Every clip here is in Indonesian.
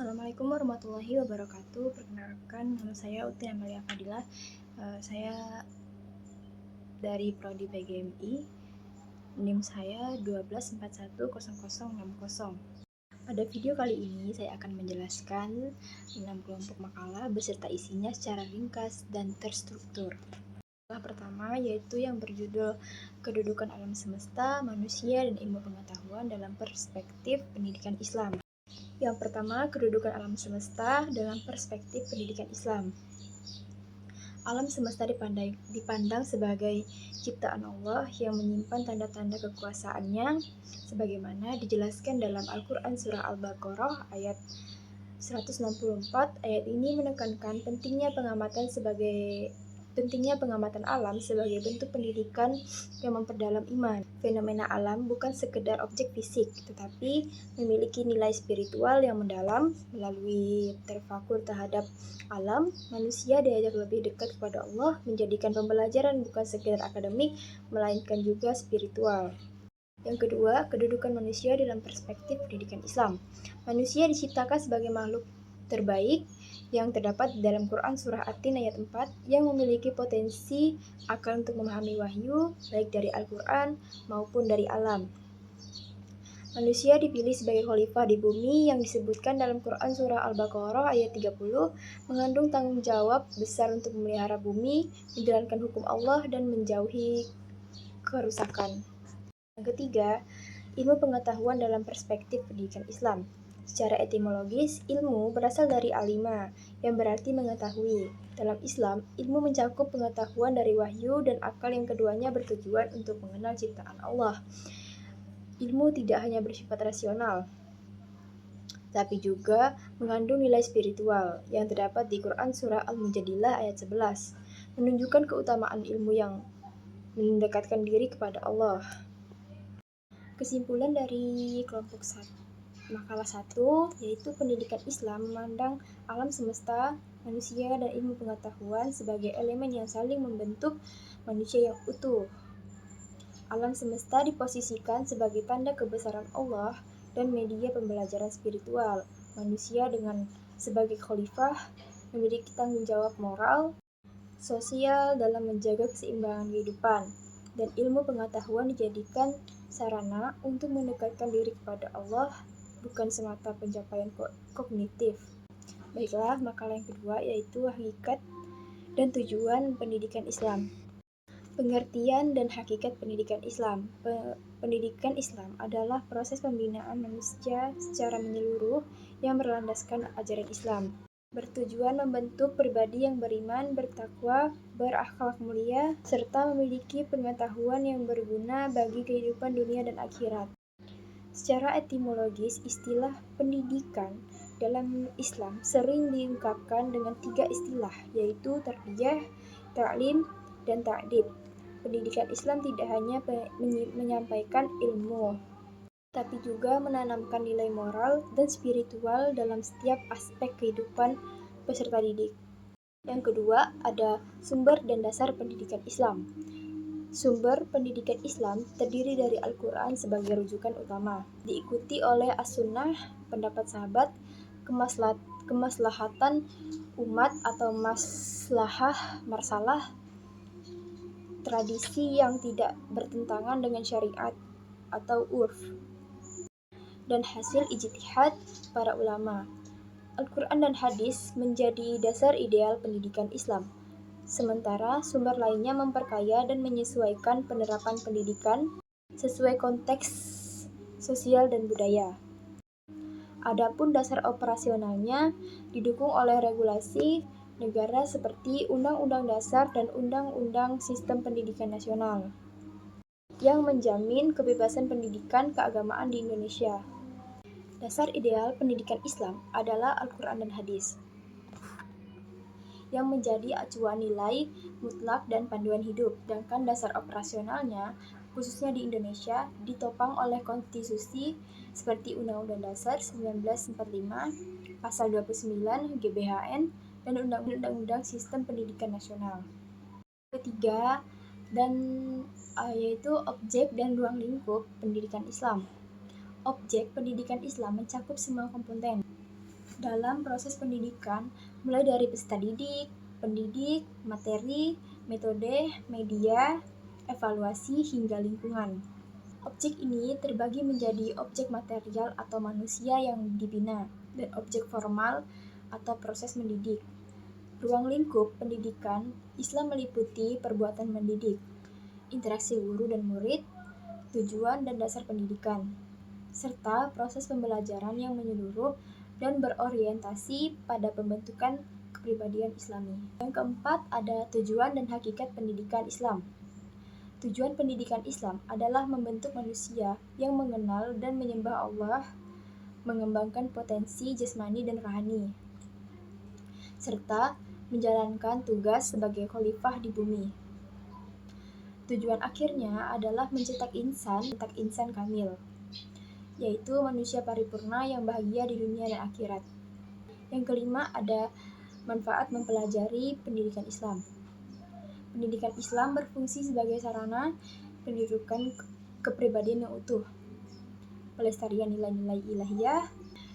Assalamualaikum warahmatullahi wabarakatuh. Perkenalkan, nama saya Uti Amalia Fadilah. Saya dari Prodi PGMI. NIM saya 124100060. Pada video kali ini saya akan menjelaskan 6 kelompok makalah beserta isinya secara ringkas dan terstruktur. Makalah pertama yaitu yang berjudul Kedudukan Alam Semesta, Manusia, dan Ilmu Pengetahuan dalam Perspektif Pendidikan Islam. Yang pertama, kedudukan alam semesta dalam perspektif pendidikan Islam. Alam semesta dipandang sebagai ciptaan Allah yang menyimpan tanda-tanda kekuasaannya, sebagaimana dijelaskan dalam Al-Quran Surah Al-Baqarah ayat 164. Ayat ini menekankan pentingnya pengamatan alam sebagai bentuk pendidikan yang memperdalam iman. Fenomena alam bukan sekedar objek fisik, tetapi memiliki nilai spiritual yang mendalam. Melalui terfakur terhadap alam, manusia diajak lebih dekat kepada Allah, menjadikan pembelajaran bukan sekedar akademik, melainkan juga spiritual. Yang kedua, kedudukan manusia dalam perspektif pendidikan Islam. Manusia diciptakan sebagai makhluk terbaik yang terdapat di dalam Quran Surah At-Tin ayat 4 yang memiliki potensi akal untuk memahami wahyu, baik dari Al-Quran maupun dari alam. Manusia dipilih sebagai khalifah di bumi yang disebutkan dalam Quran Surah Al-Baqarah ayat 30, mengandung tanggung jawab besar untuk memelihara bumi, menjalankan hukum Allah, dan menjauhi kerusakan. Yang ketiga, ilmu pengetahuan dalam perspektif pendidikan Islam. Secara etimologis, ilmu berasal dari alima, yang berarti mengetahui. Dalam Islam, ilmu mencakup pengetahuan dari wahyu dan akal yang keduanya bertujuan untuk mengenal ciptaan Allah. Ilmu tidak hanya bersifat rasional, tapi juga mengandung nilai spiritual yang terdapat di Quran Surah Al-Mujadilah ayat 11, menunjukkan keutamaan ilmu yang mendekatkan diri kepada Allah. Kesimpulan dari kelompok makalah 1 yaitu pendidikan Islam memandang alam semesta, manusia, dan ilmu pengetahuan sebagai elemen yang saling membentuk manusia yang utuh. Alam semesta diposisikan sebagai tanda kebesaran Allah dan media pembelajaran spiritual. Manusia sebagai khalifah memiliki tanggung jawab moral, sosial dalam menjaga keseimbangan kehidupan, dan ilmu pengetahuan dijadikan sarana untuk mendekatkan diri kepada Allah, bukan semata pencapaian kognitif. Baiklah, makalah yang kedua yaitu hakikat dan tujuan pendidikan Islam. Pengertian dan hakikat pendidikan Islam. Pendidikan Islam adalah proses pembinaan manusia secara menyeluruh yang berlandaskan ajaran Islam, bertujuan membentuk pribadi yang beriman, bertakwa, berakhlak mulia, serta memiliki pengetahuan yang berguna bagi kehidupan dunia dan akhirat. Secara etimologis, istilah pendidikan dalam Islam sering diungkapkan dengan 3 istilah, yaitu tarbiyah, ta'lim, dan ta'dib. Pendidikan Islam tidak hanya menyampaikan ilmu, tapi juga menanamkan nilai moral dan spiritual dalam setiap aspek kehidupan peserta didik. Yang kedua, ada sumber dan dasar pendidikan Islam. Sumber pendidikan Islam terdiri dari Al-Quran sebagai rujukan utama, diikuti oleh As-Sunnah, pendapat sahabat, kemaslahatan umat atau marsalah, tradisi yang tidak bertentangan dengan syariat atau urf, dan hasil ijtihad para ulama. Al-Quran dan hadis menjadi dasar ideal pendidikan Islam, sementara sumber lainnya memperkaya dan menyesuaikan penerapan pendidikan sesuai konteks sosial dan budaya. Adapun dasar operasionalnya didukung oleh regulasi negara seperti Undang-Undang Dasar dan Undang-Undang Sistem Pendidikan Nasional yang menjamin kebebasan pendidikan keagamaan di Indonesia. Dasar ideal pendidikan Islam adalah Al-Quran dan hadis, yang menjadi acuan nilai mutlak dan panduan hidup, sedangkan dasar operasionalnya, khususnya di Indonesia, ditopang oleh konstitusi seperti Undang-Undang Dasar 1945, Pasal 29 GBHN, dan Undang-Undang Sistem Pendidikan Nasional. Ketiga, yaitu objek dan ruang lingkup pendidikan Islam. Objek pendidikan Islam mencakup semua komponen, dalam proses pendidikan, mulai dari peserta didik, pendidik, materi, metode, media, evaluasi, hingga lingkungan. Objek ini terbagi menjadi objek material atau manusia yang dibina, dan objek formal atau proses mendidik. Ruang lingkup pendidikan Islam meliputi perbuatan mendidik, interaksi guru dan murid, tujuan dan dasar pendidikan, serta proses pembelajaran yang menyeluruh dan berorientasi pada pembentukan kepribadian Islami. Yang keempat, ada tujuan dan hakikat pendidikan Islam. Tujuan pendidikan Islam adalah membentuk manusia yang mengenal dan menyembah Allah, mengembangkan potensi jasmani dan rohani, serta menjalankan tugas sebagai khalifah di bumi. Tujuan akhirnya adalah mencetak insan kamil, yaitu manusia paripurna yang bahagia di dunia dan akhirat. Yang kelima, ada manfaat mempelajari pendidikan Islam. Pendidikan Islam berfungsi sebagai sarana pendidikan kepribadian yang utuh, pelestarian nilai-nilai ilahiyah,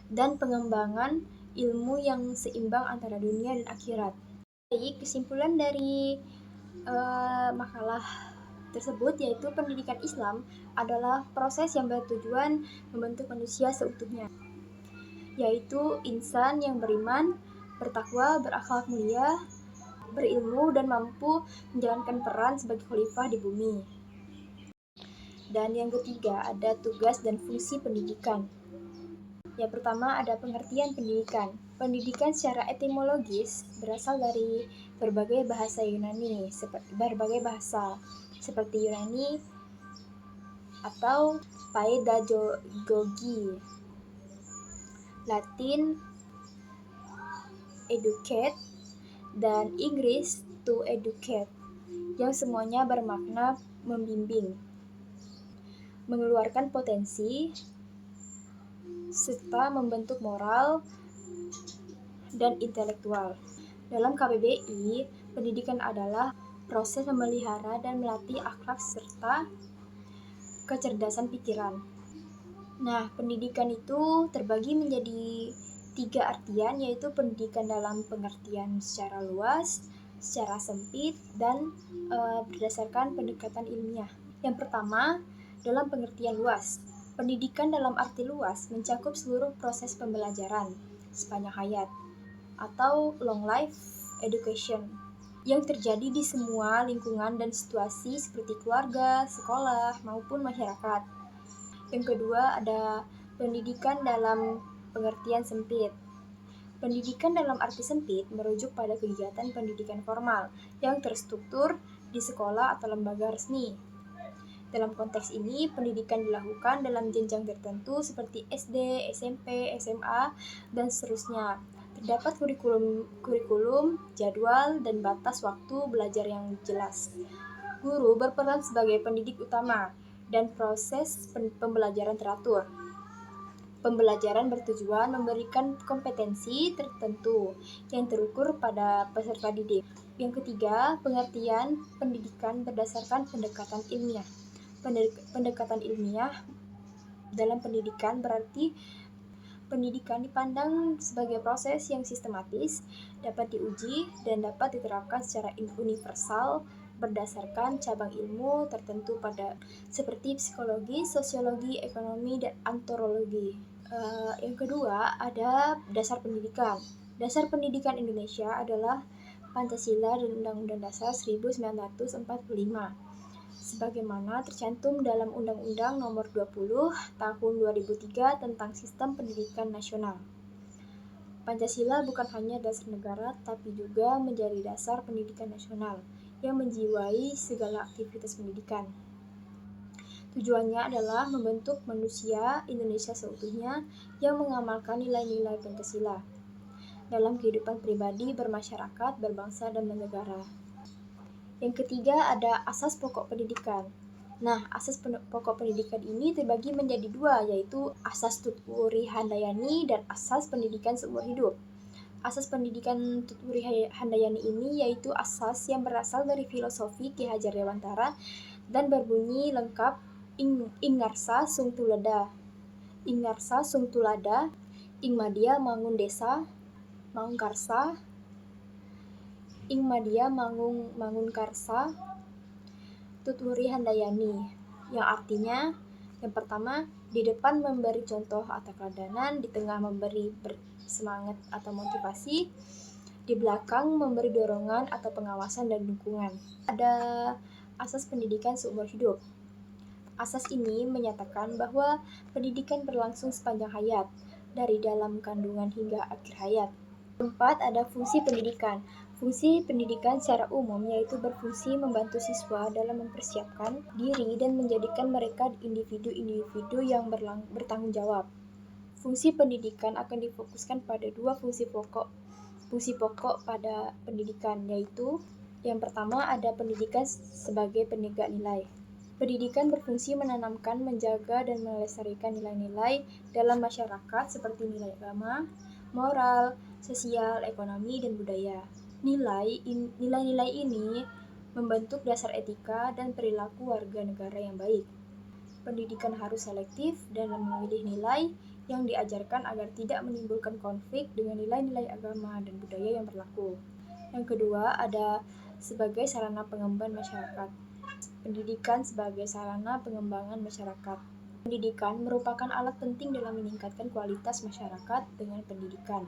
dan pengembangan ilmu yang seimbang antara dunia dan akhirat. Jadi, kesimpulan dari makalah tersebut yaitu pendidikan Islam adalah proses yang bertujuan membentuk manusia seutuhnya, yaitu insan yang beriman, bertakwa, berakhlak mulia, berilmu, dan mampu menjalankan peran sebagai khalifah di bumi. Dan yang ketiga, ada tugas dan fungsi pendidikan. Yang pertama, ada pengertian pendidikan. Pendidikan secara etimologis berasal dari berbagai bahasa seperti Yunani atau pedagogi, Latin educate, dan Inggris to educate, yang semuanya bermakna membimbing, mengeluarkan potensi, serta membentuk moral dan intelektual. Dalam KBBI, pendidikan adalah proses memelihara dan melatih akhlak serta kecerdasan pikiran. Nah, pendidikan itu terbagi menjadi 3 artian, yaitu pendidikan dalam pengertian secara luas, secara sempit, dan berdasarkan pendekatan ilmiah. Yang pertama, dalam pengertian luas. Pendidikan dalam arti luas mencakup seluruh proses pembelajaran sepanjang hayat atau long life education yang terjadi di semua lingkungan dan situasi seperti keluarga, sekolah, maupun masyarakat. Yang kedua, ada pendidikan dalam pengertian sempit. Pendidikan dalam arti sempit merujuk pada kegiatan pendidikan formal yang terstruktur di sekolah atau lembaga resmi. Dalam konteks ini, pendidikan dilakukan dalam jenjang tertentu seperti SD, SMP, SMA, dan seterusnya. Terdapat kurikulum, jadwal, dan batas waktu belajar yang jelas. Guru berperan sebagai pendidik utama, dan proses pembelajaran teratur. Pembelajaran bertujuan memberikan kompetensi tertentu yang terukur pada peserta didik. Yang ketiga, pengertian pendidikan berdasarkan pendekatan ilmiah. Pendekatan ilmiah dalam pendidikan berarti pendidikan dipandang sebagai proses yang sistematis, dapat diuji, dan dapat diterapkan secara universal berdasarkan cabang ilmu tertentu seperti psikologi, sosiologi, ekonomi, dan antropologi. Yang kedua, ada dasar pendidikan. Dasar pendidikan Indonesia adalah Pancasila dan Undang-Undang Dasar 1945. Sebagaimana tercantum dalam Undang-Undang Nomor 20 Tahun 2003 tentang Sistem Pendidikan Nasional. Pancasila bukan hanya dasar negara, tapi juga menjadi dasar pendidikan nasional yang menjiwai segala aktivitas pendidikan. Tujuannya adalah membentuk manusia Indonesia seutuhnya yang mengamalkan nilai-nilai Pancasila dalam kehidupan pribadi, bermasyarakat, berbangsa, dan bernegara. Yang ketiga, ada asas pokok pendidikan. Nah, asas pokok pendidikan ini terbagi menjadi 2, yaitu asas Tutwuri Handayani dan asas pendidikan seumur hidup. Asas pendidikan Tutwuri Handayani ini yaitu asas yang berasal dari filosofi Ki Hajar Dewantara dan berbunyi lengkap Ingarsa Sung Tulada, Ing Madya Mangun Desa, Mangun Karsa, Ing Madya Mangun Karsa, Tuturi Handayani, yang artinya yang pertama, di depan memberi contoh atau teladan, di tengah memberi semangat atau motivasi, di belakang memberi dorongan atau pengawasan dan dukungan. Ada asas pendidikan seumur hidup. Asas ini menyatakan bahwa pendidikan berlangsung sepanjang hayat, dari dalam kandungan hingga akhir hayat. Keempat, ada fungsi pendidikan. Fungsi pendidikan secara umum yaitu berfungsi membantu siswa dalam mempersiapkan diri dan menjadikan mereka individu-individu yang bertanggung jawab. Fungsi pendidikan akan difokuskan pada dua fungsi pokok pada pendidikan, yaitu yang pertama ada pendidikan sebagai penegak nilai. Pendidikan berfungsi menanamkan, menjaga, dan melestarikan nilai-nilai dalam masyarakat seperti nilai agama, moral, sosial, ekonomi, dan budaya. Nilai-nilai ini membentuk dasar etika dan perilaku warga negara yang baik. Pendidikan harus selektif dalam memilih nilai yang diajarkan agar tidak menimbulkan konflik dengan nilai-nilai agama dan budaya yang berlaku. Yang kedua, ada sebagai sarana pengembangan masyarakat. Pendidikan sebagai sarana pengembangan masyarakat. Pendidikan merupakan alat penting dalam meningkatkan kualitas masyarakat. Dengan pendidikan,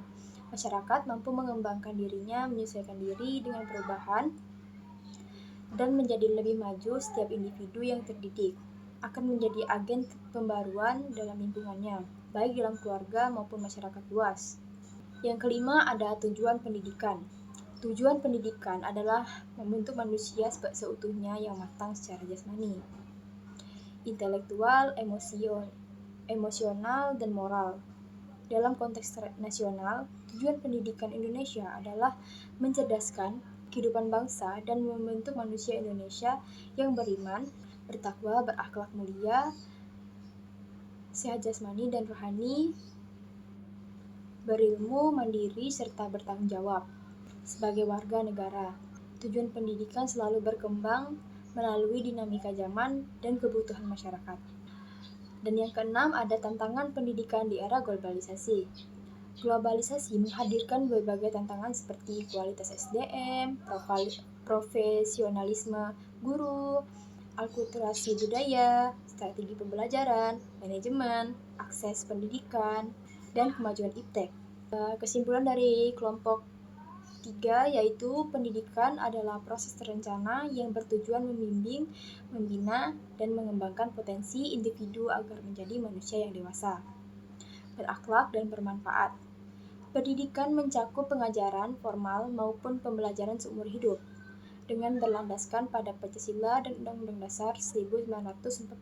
masyarakat mampu mengembangkan dirinya, menyesuaikan diri dengan perubahan, dan menjadi lebih maju. Setiap individu yang terdidik akan menjadi agen pembaruan dalam lingkungannya, baik dalam keluarga maupun masyarakat luas. Yang kelima, ada tujuan pendidikan. Tujuan pendidikan adalah membentuk manusia seutuhnya yang matang secara jasmani, intelektual, emosional, dan moral. Dalam konteks nasional, tujuan pendidikan Indonesia adalah mencerdaskan kehidupan bangsa dan membentuk manusia Indonesia yang beriman, bertakwa, berakhlak mulia, sehat jasmani dan rohani, berilmu, mandiri, serta bertanggung jawab sebagai warga negara. Tujuan pendidikan selalu berkembang melalui dinamika zaman dan kebutuhan masyarakat. Dan yang keenam, ada tantangan pendidikan di era globalisasi. Globalisasi menghadirkan berbagai tantangan seperti kualitas SDM, profesionalisme guru, akulturasi budaya, strategi pembelajaran, manajemen, akses pendidikan, dan kemajuan iptek. Kesimpulan dari kelompok 3 yaitu pendidikan adalah proses terencana yang bertujuan membimbing, membina, dan mengembangkan potensi individu agar menjadi manusia yang dewasa, berakhlak, dan bermanfaat. Pendidikan mencakup pengajaran formal maupun pembelajaran seumur hidup dengan berlandaskan pada Pancasila dan Undang-Undang Dasar 1945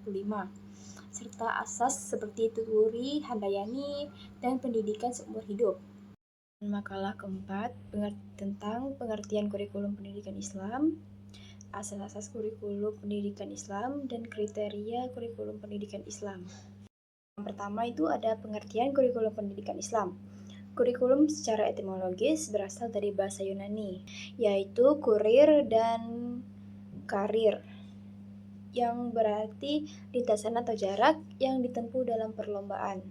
serta asas seperti Tuturi Handayani dan pendidikan seumur hidup. Makalah keempat tentang pengertian kurikulum pendidikan Islam, asas-asas kurikulum pendidikan Islam, dan kriteria kurikulum pendidikan Islam. Yang pertama itu ada pengertian kurikulum pendidikan Islam. Kurikulum secara etimologis berasal dari bahasa Yunani, yaitu kurir dan karir, yang berarti lintasan atau jarak yang ditempuh dalam perlombaan.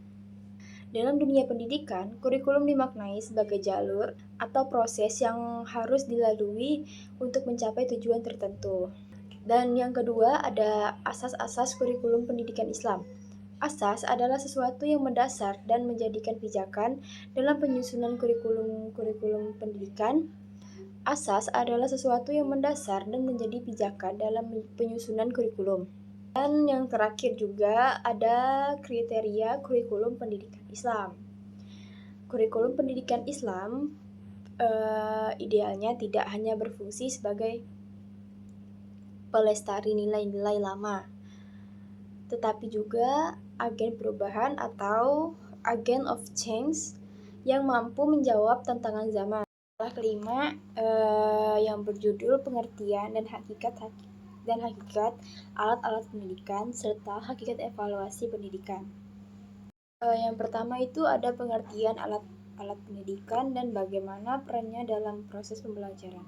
Dalam dunia pendidikan, kurikulum dimaknai sebagai jalur atau proses yang harus dilalui untuk mencapai tujuan tertentu. Dan yang kedua, ada asas-asas kurikulum pendidikan Islam. Asas adalah sesuatu yang mendasar dan menjadikan pijakan dalam penyusunan kurikulum pendidikan. Asas adalah sesuatu yang mendasar dan menjadi pijakan dalam penyusunan kurikulum. Dan yang terakhir juga ada kriteria kurikulum pendidikan Islam. Kurikulum pendidikan Islam idealnya tidak hanya berfungsi sebagai pelestari nilai-nilai lama, tetapi juga agen perubahan atau agent of change yang mampu menjawab tantangan zaman. Kelima yang berjudul pengertian dan hakikat alat-alat pendidikan serta hakikat evaluasi pendidikan. Yang pertama itu ada pengertian alat pendidikan dan bagaimana perannya dalam proses pembelajaran.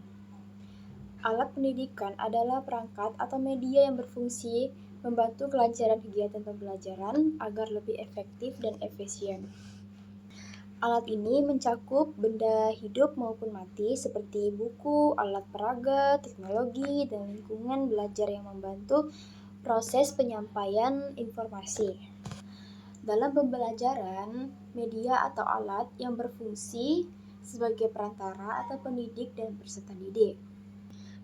Alat pendidikan adalah perangkat atau media yang berfungsi membantu kelancaran kegiatan pembelajaran agar lebih efektif dan efisien. Alat ini mencakup benda hidup maupun mati seperti buku, alat peraga, teknologi, dan lingkungan belajar yang membantu proses penyampaian informasi. Dalam pembelajaran, media atau alat yang berfungsi sebagai perantara atau pendidik dan peserta didik.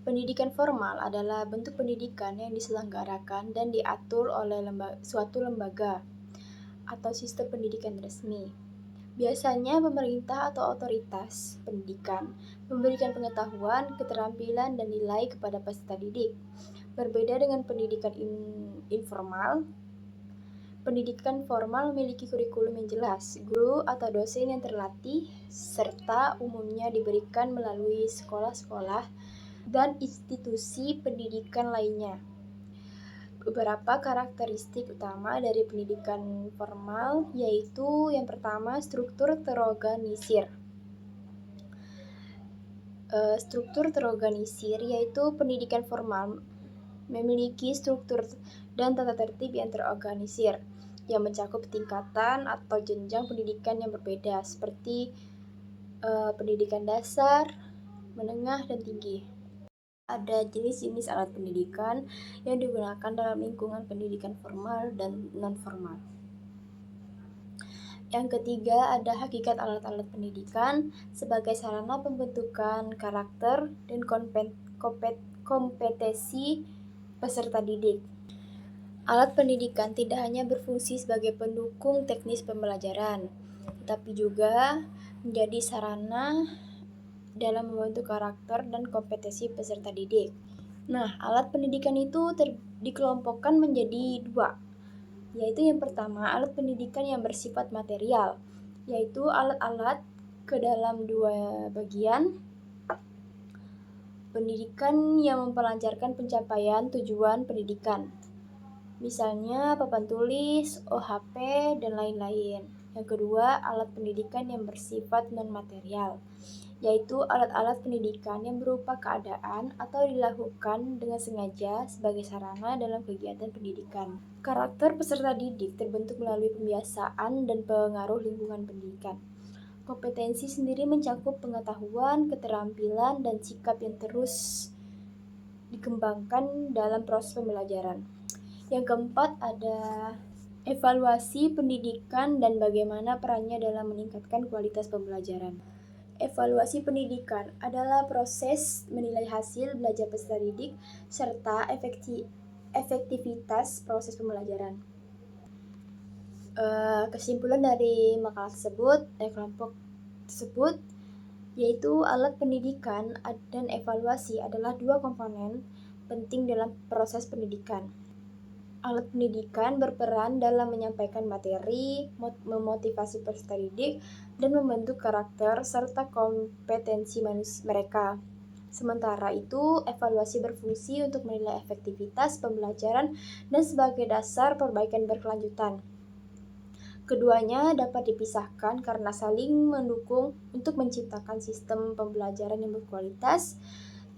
Pendidikan formal adalah bentuk pendidikan yang diselenggarakan dan diatur oleh suatu lembaga atau sistem pendidikan resmi. Biasanya pemerintah atau otoritas pendidikan memberikan pengetahuan, keterampilan, dan nilai kepada peserta didik. Berbeda dengan pendidikan informal, pendidikan formal memiliki kurikulum yang jelas, guru atau dosen yang terlatih, serta umumnya diberikan melalui sekolah-sekolah dan institusi pendidikan lainnya. Beberapa karakteristik utama dari pendidikan formal yaitu yang pertama, struktur terorganisir. Struktur terorganisir yaitu pendidikan formal memiliki struktur dan tata tertib yang terorganisir yang mencakup tingkatan atau jenjang pendidikan yang berbeda seperti pendidikan dasar, menengah, dan tinggi. Ada jenis-jenis alat pendidikan yang digunakan dalam lingkungan pendidikan formal dan non-formal. Yang ketiga, ada hakikat alat-alat pendidikan sebagai sarana pembentukan karakter dan kompetensi peserta didik. Alat pendidikan tidak hanya berfungsi sebagai pendukung teknis pembelajaran, tetapi juga menjadi sarana dalam membentuk karakter dan kompetensi peserta didik. Nah, alat pendidikan itu dikelompokkan menjadi dua, yaitu yang pertama, alat pendidikan yang bersifat material, yaitu alat-alat ke dalam dua bagian. Pendidikan yang memperlancarkan pencapaian tujuan pendidikan, misalnya papan tulis, OHP, dan lain-lain. Yang kedua, alat pendidikan yang bersifat non-material, yaitu alat-alat pendidikan yang berupa keadaan atau dilakukan dengan sengaja sebagai sarana dalam kegiatan pendidikan. Karakter peserta didik terbentuk melalui pembiasaan dan pengaruh lingkungan pendidikan. Kompetensi sendiri mencakup pengetahuan, keterampilan, dan sikap yang terus dikembangkan dalam proses pembelajaran. Yang keempat, ada evaluasi pendidikan dan bagaimana perannya dalam meningkatkan kualitas pembelajaran. Evaluasi pendidikan adalah proses menilai hasil belajar peserta didik serta efektivitas proses pembelajaran. Kesimpulan dari makalah tersebut, kelompok tersebut, yaitu alat pendidikan dan evaluasi adalah dua komponen penting dalam proses pendidikan. Alat pendidikan berperan dalam menyampaikan materi, memotivasi peserta didik, dan membentuk karakter serta kompetensi mereka. Sementara itu, evaluasi berfungsi untuk menilai efektivitas pembelajaran dan sebagai dasar perbaikan berkelanjutan. Keduanya dapat dipisahkan karena saling mendukung untuk menciptakan sistem pembelajaran yang berkualitas,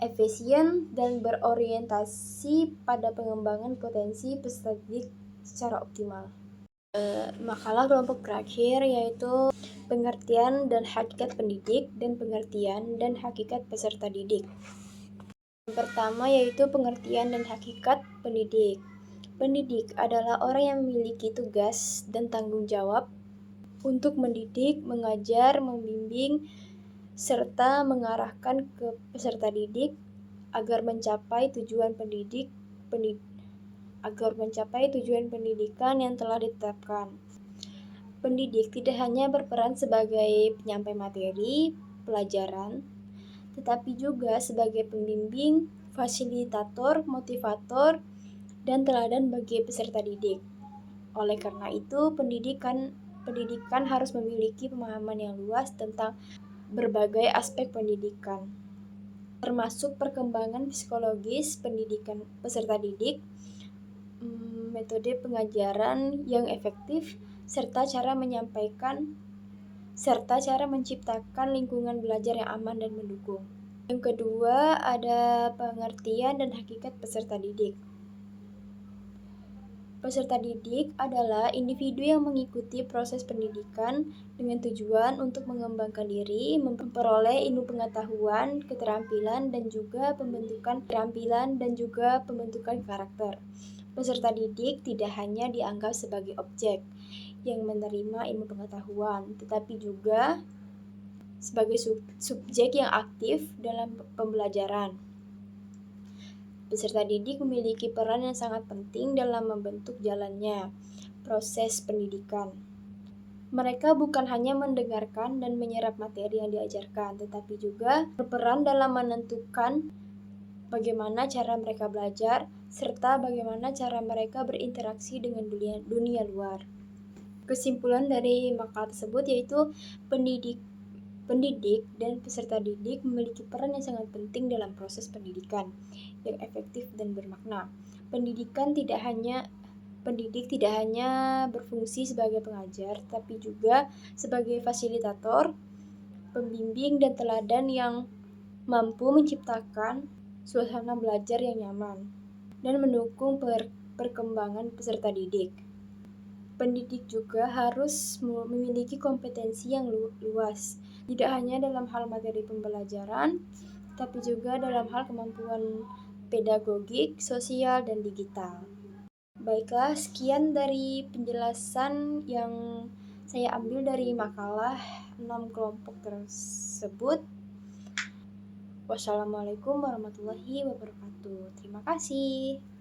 efisien, dan berorientasi pada pengembangan potensi peserta didik secara optimal. Makalah kelompok terakhir yaitu pengertian dan hakikat pendidik dan pengertian dan hakikat peserta didik. Yang pertama yaitu pengertian dan hakikat pendidik. Pendidik adalah orang yang memiliki tugas dan tanggung jawab untuk mendidik, mengajar, membimbing, serta mengarahkan ke peserta didik agar mencapai tujuan pendidikan yang telah ditetapkan. Pendidik tidak hanya berperan sebagai penyampai materi pelajaran, tetapi juga sebagai pembimbing, fasilitator, motivator, dan teladan bagi peserta didik. Oleh karena itu, pendidikan harus memiliki pemahaman yang luas tentang berbagai aspek pendidikan, termasuk perkembangan psikologis pendidikan peserta didik, metode pengajaran yang efektif, serta cara menciptakan lingkungan belajar yang aman dan mendukung. Yang kedua, ada pengertian dan hakikat peserta didik. Peserta didik adalah individu yang mengikuti proses pendidikan dengan tujuan untuk mengembangkan diri, memperoleh ilmu pengetahuan, keterampilan, dan juga pembentukan karakter. Peserta didik tidak hanya dianggap sebagai objek yang menerima ilmu pengetahuan, tetapi juga sebagai subjek yang aktif dalam pembelajaran. Peserta didik memiliki peran yang sangat penting dalam membentuk jalannya proses pendidikan. Mereka bukan hanya mendengarkan dan menyerap materi yang diajarkan, tetapi juga berperan dalam menentukan bagaimana cara mereka belajar, serta bagaimana cara mereka berinteraksi dengan dunia luar. Kesimpulan dari makalah tersebut yaitu pendidik dan peserta didik memiliki peran yang sangat penting dalam proses pendidikan yang efektif dan bermakna. Pendidik tidak hanya berfungsi sebagai pengajar, tapi juga sebagai fasilitator, pembimbing, dan teladan yang mampu menciptakan suasana belajar yang nyaman dan mendukung perkembangan peserta didik. Pendidik juga harus memiliki kompetensi yang luas, tidak hanya dalam hal materi pembelajaran, tapi juga dalam hal kemampuan pedagogik, sosial, dan digital. Baiklah, sekian dari penjelasan yang saya ambil dari makalah 6 kelompok tersebut. Wassalamualaikum warahmatullahi wabarakatuh. Terima kasih.